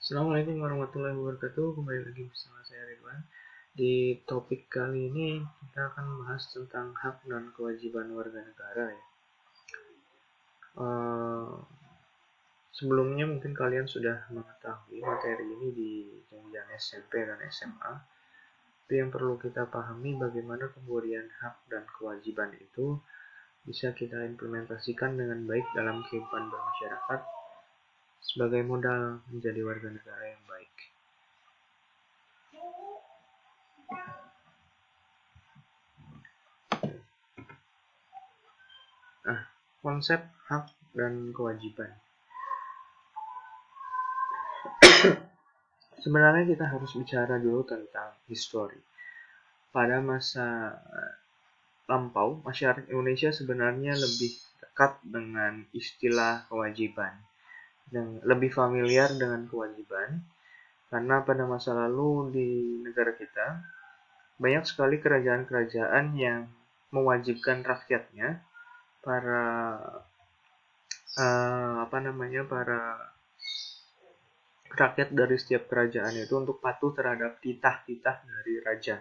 Assalamualaikum warahmatullahi wabarakatuh. Kembali lagi bersama saya Ridwan. Di topik kali ini kita akan membahas tentang hak dan kewajiban warga negara ya. Sebelumnya mungkin kalian sudah mengetahui materi ini di jenjang SMP dan SMA. Tapi yang perlu kita pahami bagaimana pemberian hak dan kewajiban itu bisa kita implementasikan dengan baik dalam kehidupan bermasyarakat sebagai modal menjadi warga negara yang baik. Nah, konsep hak dan kewajiban. Sebenarnya kita harus bicara dulu tentang histori. Pada masa lampau, masyarakat Indonesia sebenarnya lebih dekat dengan istilah kewajiban dan lebih familiar dengan kewajiban karena pada masa lalu di negara kita banyak sekali kerajaan-kerajaan yang mewajibkan rakyatnya, para rakyat dari setiap kerajaan itu untuk patuh terhadap titah-titah dari raja.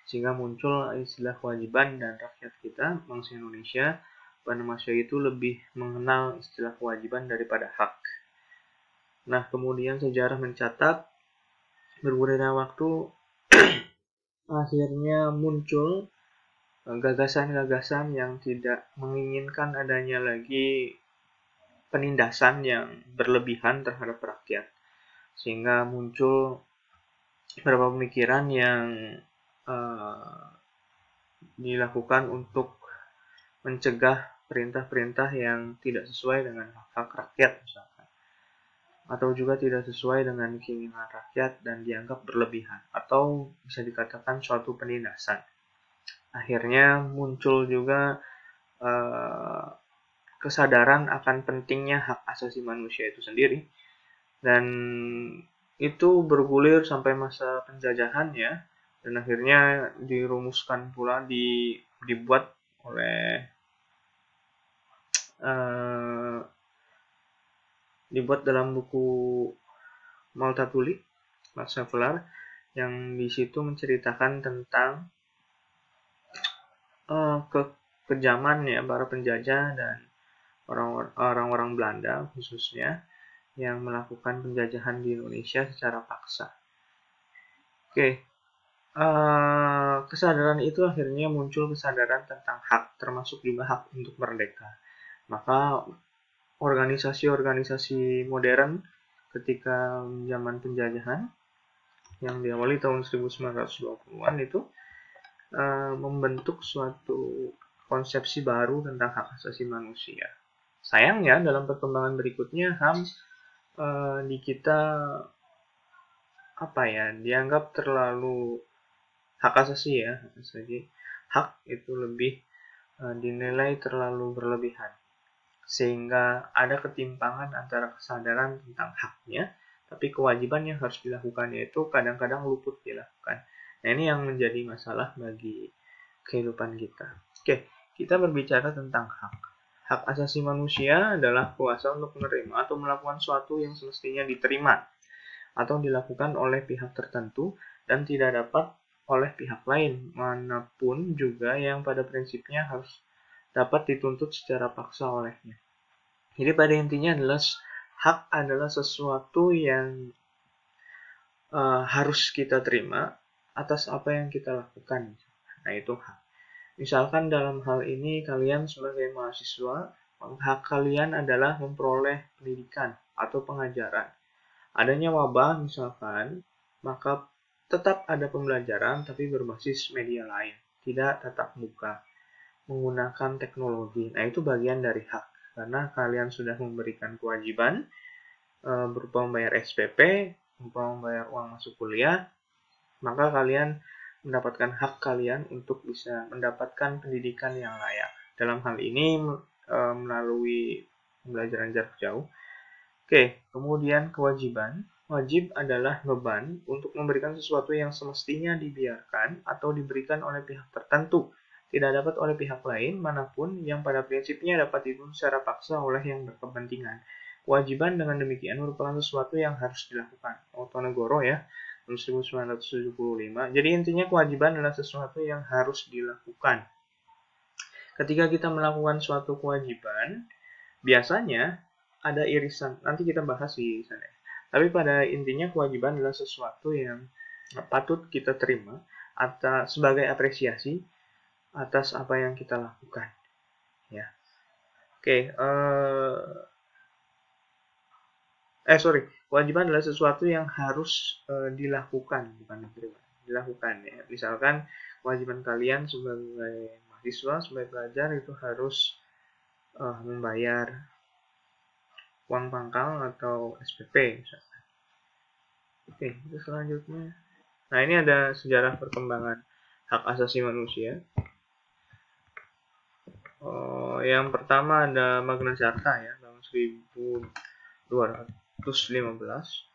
Sehingga muncul istilah kewajiban dan rakyat kita, bangsa Indonesia, pada masa itu lebih mengenal istilah kewajiban daripada hak. Nah, kemudian sejarah mencatat bergurirnya waktu akhirnya muncul gagasan-gagasan yang tidak menginginkan adanya lagi penindasan yang berlebihan terhadap rakyat. Sehingga muncul beberapa pemikiran yang dilakukan untuk mencegah perintah-perintah yang tidak sesuai dengan hak rakyat misalkan, atau juga tidak sesuai dengan keinginan rakyat dan dianggap berlebihan, atau bisa dikatakan suatu penindasan. Akhirnya muncul juga kesadaran akan pentingnya hak asasi manusia itu sendiri, dan itu bergulir sampai masa penjajahan ya, dan akhirnya dirumuskan pula, dibuat oleh dibuat dalam buku Multatuli, Max Havelaar, yang di situ menceritakan tentang kekejaman ya para penjajah dan orang-orang Belanda khususnya yang melakukan penjajahan di Indonesia secara paksa. Oke, kesadaran itu akhirnya muncul kesadaran tentang hak, termasuk juga hak untuk merdeka. Maka organisasi-organisasi modern ketika zaman penjajahan yang diawali tahun 1920-an itu membentuk suatu konsepsi baru tentang hak asasi manusia. Sayangnya dalam perkembangan berikutnya HAM di kita dianggap terlalu hak asasi ya, hak itu lebih dinilai terlalu berlebihan, sehingga ada ketimpangan antara kesadaran tentang haknya tapi kewajiban yang harus dilakukan yaitu kadang-kadang luput dilakukan. Nah, ini yang menjadi masalah bagi kehidupan kita. Oke, kita berbicara tentang hak. Hak asasi manusia adalah kuasa untuk menerima atau melakukan sesuatu yang semestinya diterima atau dilakukan oleh pihak tertentu dan tidak dapat oleh pihak lain manapun juga yang pada prinsipnya harus dapat dituntut secara paksa olehnya. Jadi pada intinya adalah hak adalah sesuatu yang harus kita terima atas apa yang kita lakukan. Nah, itu hak. Misalkan dalam hal ini kalian sebagai mahasiswa, hak kalian adalah memperoleh pendidikan atau pengajaran. Adanya wabah misalkan, maka tetap ada pembelajaran tapi berbasis media lain, tidak tatap muka, menggunakan teknologi. Nah, itu bagian dari hak, karena kalian sudah memberikan kewajiban berupa membayar SPP, berupa membayar uang masuk kuliah, maka kalian mendapatkan hak kalian untuk bisa mendapatkan pendidikan yang layak. Dalam hal ini melalui pembelajaran jarak jauh. Oke, kemudian kewajiban. Wajib adalah beban untuk memberikan sesuatu yang semestinya dibiarkan atau diberikan oleh pihak tertentu, tidak dapat oleh pihak lain manapun yang pada prinsipnya dapat dituntut secara paksa oleh yang berkepentingan. Kewajiban dengan demikian merupakan sesuatu yang harus dilakukan. Otonegoro ya, tahun 1975. Jadi intinya kewajiban adalah sesuatu yang harus dilakukan. Ketika kita melakukan suatu kewajiban, biasanya ada irisan. Nanti kita bahas di sana. Tapi pada intinya kewajiban adalah sesuatu yang patut kita terima atau sebagai apresiasi atas apa yang kita lakukan. Ya. Oke, kewajiban adalah sesuatu yang harus dilakukan, bukan diterima. Dilakukan ya. Misalkan kewajiban kalian sebagai mahasiswa, sebagai pelajar itu harus membayar uang pangkal atau SPP misalkan. Oke, itu selanjutnya. Nah, ini ada sejarah perkembangan hak asasi manusia. Yang pertama ada Magna Carta ya, tahun 1215.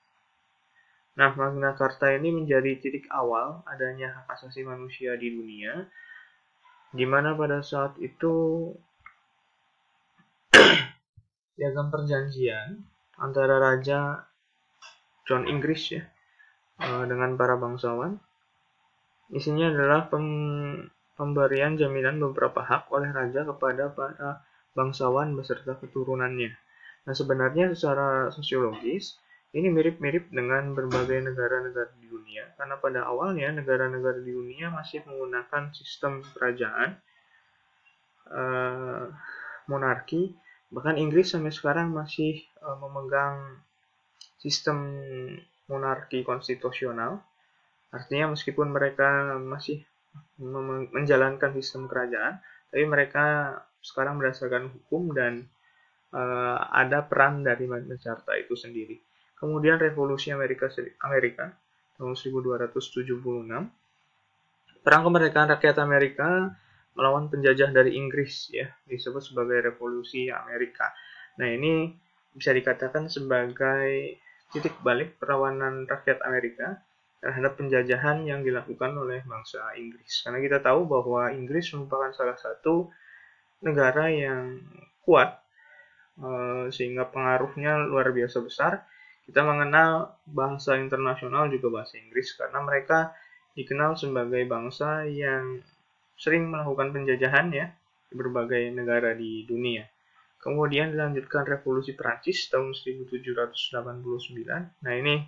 Nah, Magna Carta ini menjadi titik awal adanya hak asasi manusia di dunia, di mana pada saat itu piagam perjanjian antara Raja John Inggris ya dengan para bangsawan. Isinya adalah pemberian jaminan beberapa hak oleh raja kepada para bangsawan beserta keturunannya. Nah, sebenarnya secara sosiologis ini mirip-mirip dengan berbagai negara-negara di dunia, karena pada awalnya negara-negara di dunia masih menggunakan sistem kerajaan, monarki. Bahkan Inggris sampai sekarang masih memegang sistem monarki konstitusional. Artinya meskipun mereka masih menjalankan sistem kerajaan, tapi mereka sekarang berdasarkan hukum dan ada peran dari Magna Carta itu sendiri. Kemudian Revolusi Amerika tahun 1276, perang kemerdekaan rakyat Amerika melawan penjajah dari Inggris ya, disebut sebagai Revolusi Amerika. Nah, ini bisa dikatakan sebagai titik balik perlawanan rakyat Amerika terhadap penjajahan yang dilakukan oleh bangsa Inggris. Karena kita tahu bahwa Inggris merupakan salah satu negara yang kuat, sehingga pengaruhnya luar biasa besar. Kita mengenal bahasa internasional juga bahasa Inggris, karena mereka dikenal sebagai bangsa yang sering melakukan penjajahan ya di berbagai negara di dunia. Kemudian dilanjutkan Revolusi Prancis tahun 1789. Nah, ini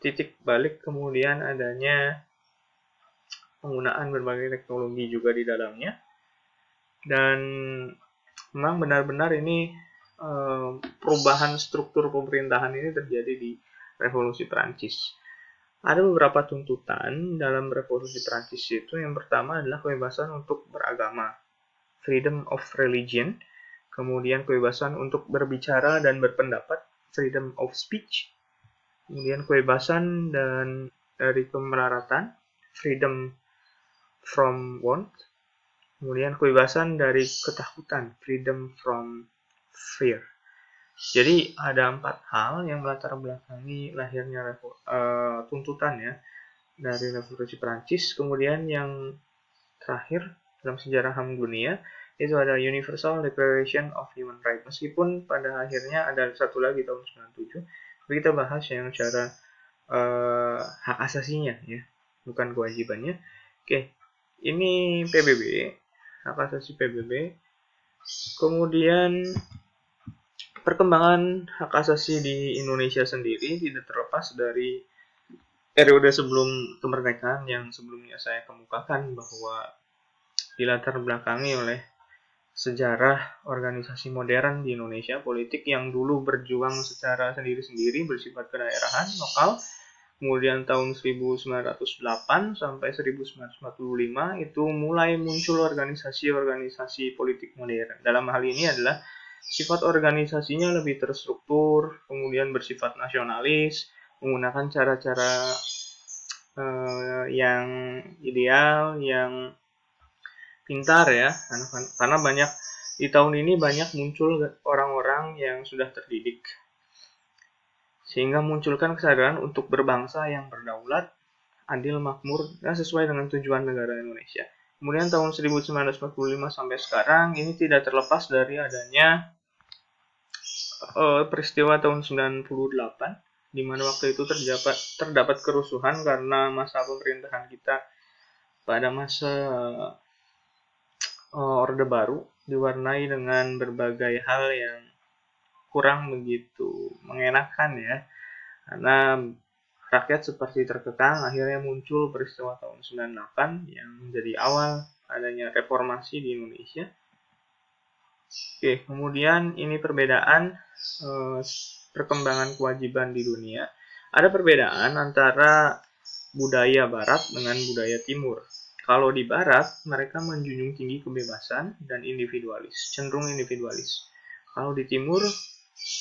titik balik kemudian adanya penggunaan berbagai teknologi juga di dalamnya, dan memang benar-benar ini perubahan struktur pemerintahan ini terjadi di Revolusi Prancis. Ada beberapa tuntutan dalam Revolusi Prancis itu. Yang pertama adalah kebebasan untuk beragama, freedom of religion. Kemudian kebebasan untuk berbicara dan berpendapat, freedom of speech. Kemudian kebebasan dan dari kemelaratan, freedom from want. Kemudian kebebasan dari ketakutan, freedom from fear. Jadi ada 4 hal yang melatar belakangi lahirnya tuntutan ya dari Revolusi Prancis. Kemudian yang terakhir dalam sejarah HAM dunia itu ada Universal Declaration of Human Rights. Meskipun pada akhirnya ada satu lagi tahun 97. Tapi kita bahas yang secara hak asasinya ya, bukan kewajibannya. Oke, ini PBB, hak asasi PBB. Kemudian perkembangan hak asasi di Indonesia sendiri tidak terlepas dari periode sebelum kemerdekaan yang sebelumnya saya kemukakan, bahwa dilatar belakangi oleh sejarah organisasi modern di Indonesia, politik yang dulu berjuang secara sendiri-sendiri, bersifat kedaerahan, lokal. Kemudian tahun 1908 sampai 1945 itu mulai muncul organisasi-organisasi politik modern. Dalam hal ini adalah sifat organisasinya lebih terstruktur, kemudian bersifat nasionalis, menggunakan cara-cara yang ideal, yang pintar ya, karena banyak di tahun ini banyak muncul orang-orang yang sudah terdidik, sehingga munculkan kesadaran untuk berbangsa yang berdaulat, adil, makmur, dan sesuai dengan tujuan negara Indonesia. Kemudian tahun 1945 sampai sekarang ini tidak terlepas dari adanya peristiwa tahun 98, di mana waktu itu terdapat kerusuhan karena masa pemerintahan kita pada masa Orde Baru diwarnai dengan berbagai hal yang kurang begitu mengenakan ya, karena rakyat seperti terkekang. Akhirnya muncul peristiwa tahun 98 yang menjadi awal adanya reformasi di Indonesia. Oke, kemudian ini perbedaan perkembangan kewajiban di dunia. Ada perbedaan antara budaya Barat dengan budaya Timur. Kalau di Barat, mereka menjunjung tinggi kebebasan dan individualis, cenderung individualis. Kalau di Timur,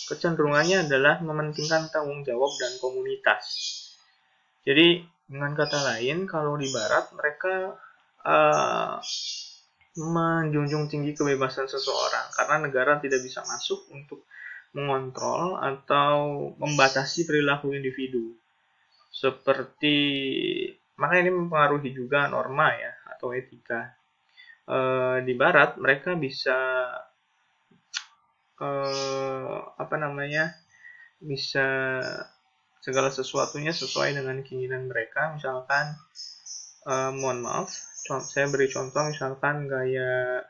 kecenderungannya adalah mementingkan tanggung jawab dan komunitas. Jadi, dengan kata lain, kalau di Barat, mereka menjunjung tinggi kebebasan seseorang karena negara tidak bisa masuk untuk mengontrol atau membatasi perilaku individu. Seperti, maka ini mempengaruhi juga norma ya atau etika. Di Barat mereka bisa bisa segala sesuatunya sesuai dengan keinginan mereka. Misalkan, mohon maaf, saya beri contoh, misalkan gaya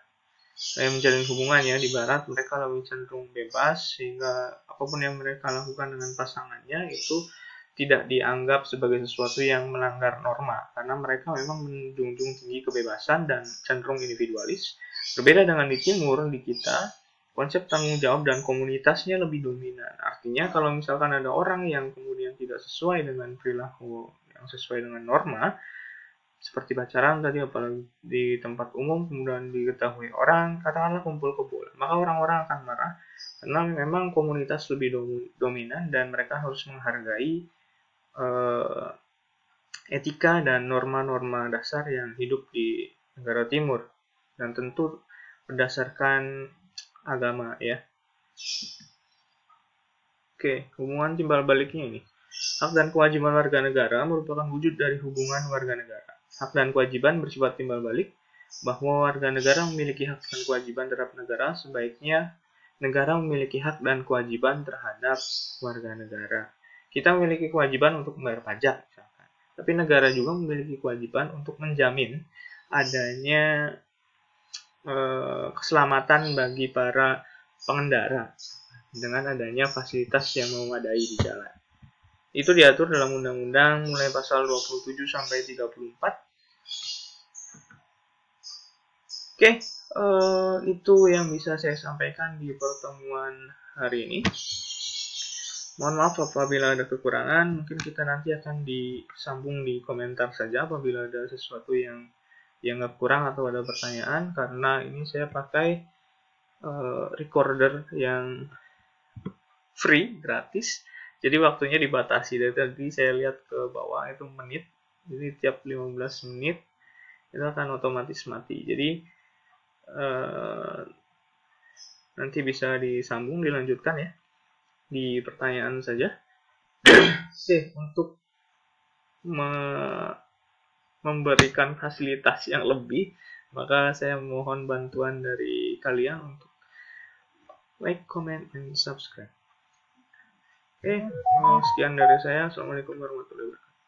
menjalin hubungan ya, di Barat mereka lebih cenderung bebas sehingga apapun yang mereka lakukan dengan pasangannya itu tidak dianggap sebagai sesuatu yang melanggar norma karena mereka memang menjunjung tinggi kebebasan dan cenderung individualis. Berbeda dengan di Timur, di kita konsep tanggung jawab dan komunitasnya lebih dominan. Artinya kalau misalkan ada orang yang kemudian tidak sesuai dengan perilaku yang sesuai dengan norma, seperti pacaran tadi, apalagi di tempat umum, kemudian diketahui orang, katakanlah kumpul kebo, maka orang-orang akan marah karena memang komunitas lebih dominan dan mereka harus menghargai etika dan norma-norma dasar yang hidup di negara Timur, dan tentu berdasarkan agama ya. Oke, hubungan timbal baliknya ini. Hak dan kewajiban warga negara merupakan wujud dari hubungan warga negara. Hak dan kewajiban bersifat timbal balik, bahwa warga negara memiliki hak dan kewajiban terhadap negara, sebaiknya negara memiliki hak dan kewajiban terhadap warga negara. Kita memiliki kewajiban untuk membayar pajak, misalkan. Tapi negara juga memiliki kewajiban untuk menjamin adanya keselamatan bagi para pengendara dengan adanya fasilitas yang memadai di jalan. Itu diatur dalam undang-undang mulai pasal 27 sampai 34. Oke, itu yang bisa saya sampaikan di pertemuan hari ini. Mohon maaf apabila ada kekurangan, mungkin kita nanti akan disambung di komentar saja apabila ada sesuatu yang dianggap kurang atau ada pertanyaan, karena ini saya pakai recorder yang free, gratis, jadi waktunya dibatasi. Dari tadi saya lihat ke bawah itu menit, jadi tiap 15 menit itu akan otomatis mati. Jadi nanti bisa disambung, dilanjutkan ya di pertanyaan saja. Oke, untuk memberikan fasilitas yang lebih, maka saya mohon bantuan dari kalian untuk like, comment, and subscribe. Oke, sekian dari saya. Assalamualaikum warahmatullahi wabarakatuh.